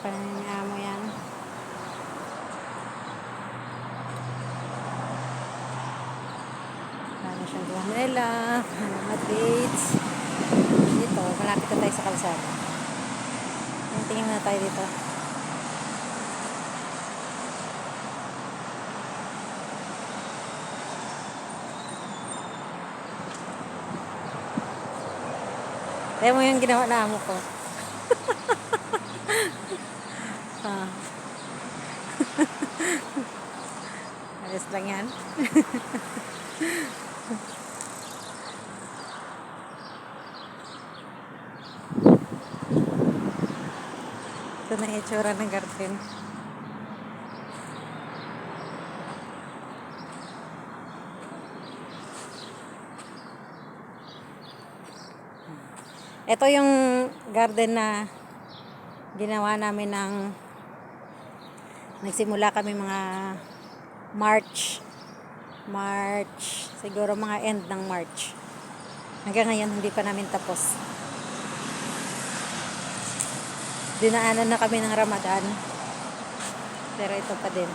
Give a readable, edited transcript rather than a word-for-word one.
Panamo yan. Lalo siyang gumamela. Mga dates. Dito, malapit na tayo sa kalsada. Tingin na tayo dito. Kaya mo yung ginawa na amo ko. Ah. Ayos lang yan. Ito na itsura ng garden. Ito yung garden na ginawa namin ng nagsimula kami mga March siguro mga end ng March hanggang ngayon hindi pa namin tapos. Dinaanan na kami ng Ramadan pero ito pa din.